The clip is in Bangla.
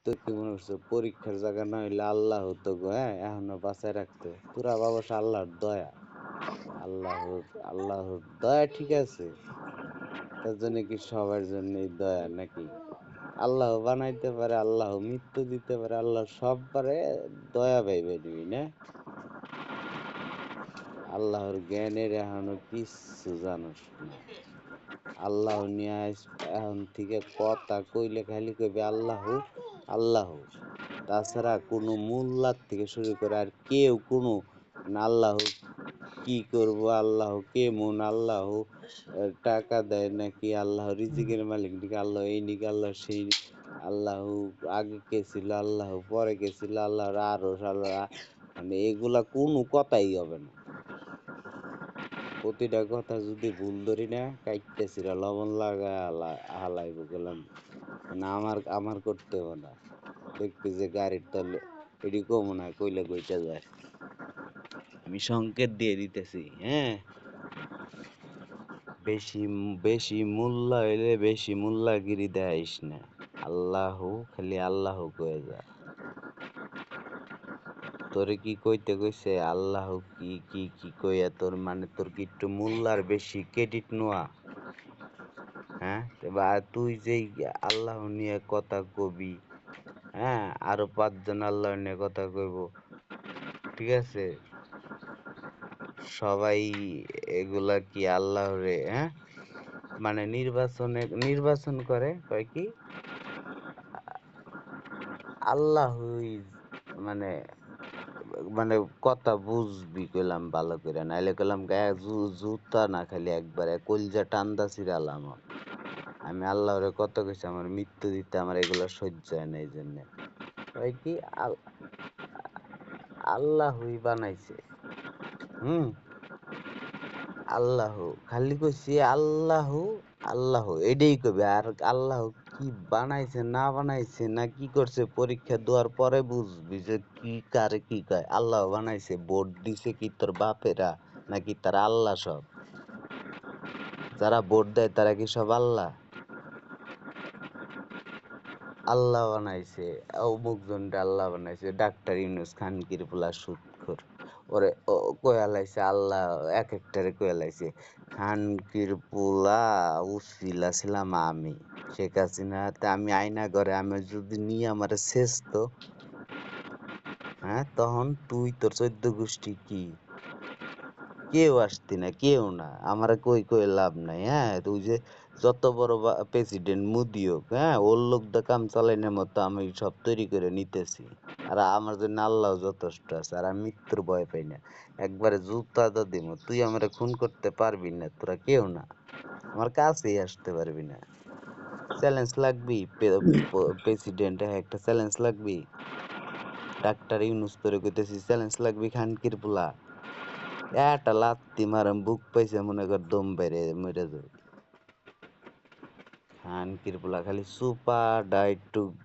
তো কি মনে করছো পরীক্ষার জায়গা না হইলে আল্লাহ তো গো, হ্যাঁ এখনো বাঁচায় রাখতো তোরা বাবাস আল্লাহর দয়া। আল্লাহর আল্লাহর দয়া ঠিক আছে, তার জন্য কি সবার জন্যই দয়া নাকি? আল্লাহ বানাইতে পারে, আল্লাহ মৃত্যু দিতে পারে, আল্লাহ সব পারে, দয়া পাইবে নিবি না? আল্লাহর জ্ঞানের এখনো কিচ্ছু জানোস না। আল্লাহ নিয়ে এখন থেকে কথা কইলে খালি কইবে আল্লাহ আল্লাহ, তাছাড়া কোনো মোল্লার থেকে শুরু করে আর কেউ কোনো আল্লাহ কি করব, আল্লাহ কেমন, আল্লাহ টাকা দেয় নাকি, আল্লাহ রিজিকের মালিক নাকি, আল্লাহ এই নাকি, আল্লাহ সেই, আল্লাহ আগে কে ছিল, আল্লাহ পরে কে ছিল, আল্লাহর আরো আল্লাহ, মানে এগুলা কোনো কথাই হবে না। প্রতিটা কথা যদি ভুল ধরি না কাইটতেছিরা লবণ লাগায় হালাইব গেলাম, মানে আমার আমার করতে হবে না। দেখবি যে গাড়ির তলে এটি কম না কইলে কইটা যায়। আমি সংকেত দিয়ে দিতেছি, হ্যাঁ। বেশি বেশি মূল্য হইলে বেশি মূল্যাগিরি দেয়স না। আল্লাহ খালি আল্লাহ কয়ে যা। তোরে কি কইতে কইছে আল্লাহ কি কি কি কইয়া তোর, মানে তোর কি একটু মূল্যার বেশি ক্রেডিট নেওয়া? হ্যাঁ, বা তুই যেই আল্লাহ নিয়ে কথা কবি, হ্যাঁ আরো 5 জন আল্লাহ নিয়ে কথা কইব, ঠিক আছে? সবাই এগুলা কি আল্লাহরে, হ্যাঁ মানে নির্বাচন করে, কয় কি আল্লাহই, মানে মানে কথা বুঝবি কইলাম ভালো করে, নাইলে কইলাম গায়ে জুতা না খালি একবারে কলজা টান্দা ছিড়ালাম। আমি আল্লাহরে কত কইছি আমার মৃত্যু দিতে, আমার এগুলো সহ্য হয় না, এই জন্য কয় কি আল্লাহই বানাইছে। হুম, আল্লাহ খালি কইছি আল্লাহ আল্লাহ এটাই কবে, আর আল্লাহ কি বানাইছে না বানাইছে না কি করছে পরীক্ষা দেওয়ার পরে বুঝবি যে কি কারে কি কয়। আল্লাহ বানাইছে, ভোট দিছে কি তোর বাপেরা নাকি তারা আল্লাহ সব? যারা ভোট দেয় তারা কি সব আল্লাহ? আল্লাহ বানাইছে, অমুক জনটা আল্লাহ বানাইছে, ডাক্তার ইউনূস খানকির পোলা সুদখোর, ওরে কইয়া লাইছে আল্লাহ, এক একটারে কইয়া লাইছে খানকির পোলা, উছিলা ছিলাম আমি, শেখ হাসিনাতে আমি আয়না ঘরে আমি যদি নিয়ে আমারে শেষতো, হ্যাঁ তখন তুই তোর 14 গোষ্ঠী কি কেউ আসতি না, কেউ না। আমারে কই লাভ নাই, হ্যাঁ। তুই যে যত বড় প্রেসিডেন্ট মোদি হোক, হ্যাঁ ওর লোক দা কাম চালানোর মতো আমি সব তৈরি করে নিতেছি। আর আমার জন্য আল্লাহ যথেষ্ট আছে, আর আমি মৃত্যুর ভয় পাই না। একবারে জুতা দা দিব, তুই আমারে খুন করতে পারবি না, তোরা কেউ না আমার কাছেই আসতে পারবি না। চ্যালেঞ্জ লাগবি প্রেসিডেন্ট, হ্যাঁ একটা চ্যালেঞ্জ লাগবি। ডাক্তার ইউনূস তোরে কইতেছি চ্যালেঞ্জ লাগবি খানকির পোলা, একটা লাত্তি মারাম বুক পাইছে মনে কর দম বাইরে মরে যাবে। খানকির পোলা খালি সুপার ডাইট